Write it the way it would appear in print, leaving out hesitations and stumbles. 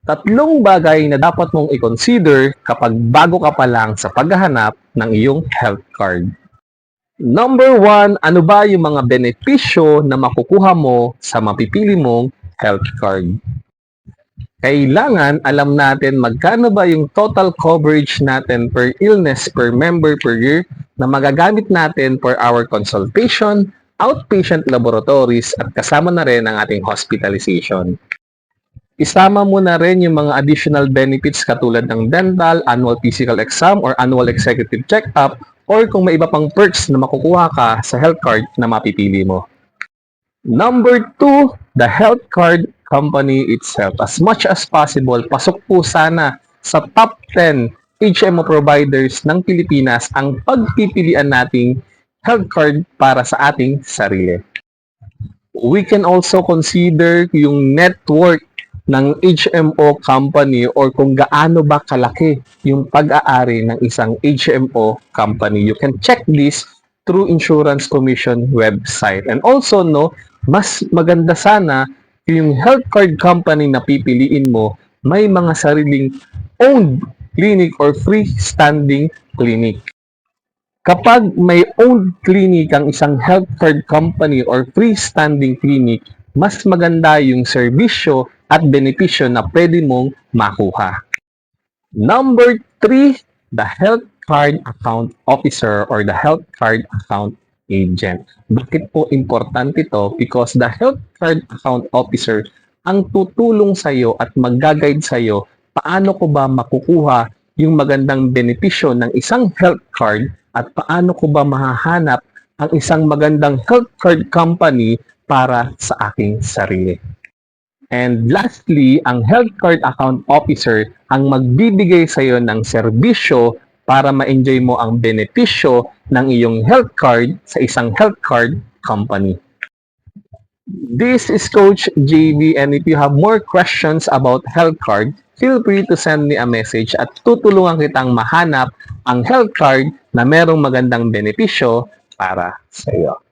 Tatlong bagay na dapat mong i-consider kapag bago ka pa lang sa paghahanap ng iyong health card. Number 1, ano ba yung mga benepisyo na makukuha mo sa mapipili mong health card? Kailangan alam natin magkano ba yung total coverage natin per illness per member per year na magagamit natin for our consultation, outpatient laboratories at kasama na rin ang ating hospitalization. Isama mo na rin yung mga additional benefits katulad ng dental, annual physical exam, or annual executive check-up, or kung may iba pang perks na makukuha ka sa health card na mapipili mo. Number 2, the health card company itself. As much as possible, pasok po sana sa top 10 HMO providers ng Pilipinas ang pagpipilian nating health card para sa ating sarili. We can also consider yung network ng HMO company or kung gaano ba kalaki yung pag-aari ng isang HMO company. You can check this through Insurance Commission website. And also, mas maganda sana yung health card company na pipiliin mo may mga sariling owned clinic or freestanding clinic. Kapag may owned clinic ang isang health card company or freestanding clinic, mas maganda yung serbisyo at benepisyo na pwede mong makuha. Number 3, the health card account officer or the health card account agent. Bakit po importante ito? Because the health card account officer ang tutulong sa iyo at mag-guide sa iyo paano ko ba makukuha yung magandang benepisyo ng isang health card at paano ko ba mahahanap ang isang magandang health card company para sa aking sarili. And lastly, ang health card account officer ang magbibigay sa iyo ng serbisyo para ma-enjoy mo ang benepisyo ng iyong health card sa isang health card company. This is Coach JV, and if you have more questions about health card, feel free to send me a message at tutulungan kitang mahanap ang health card na merong magandang benepisyo para sa iyo.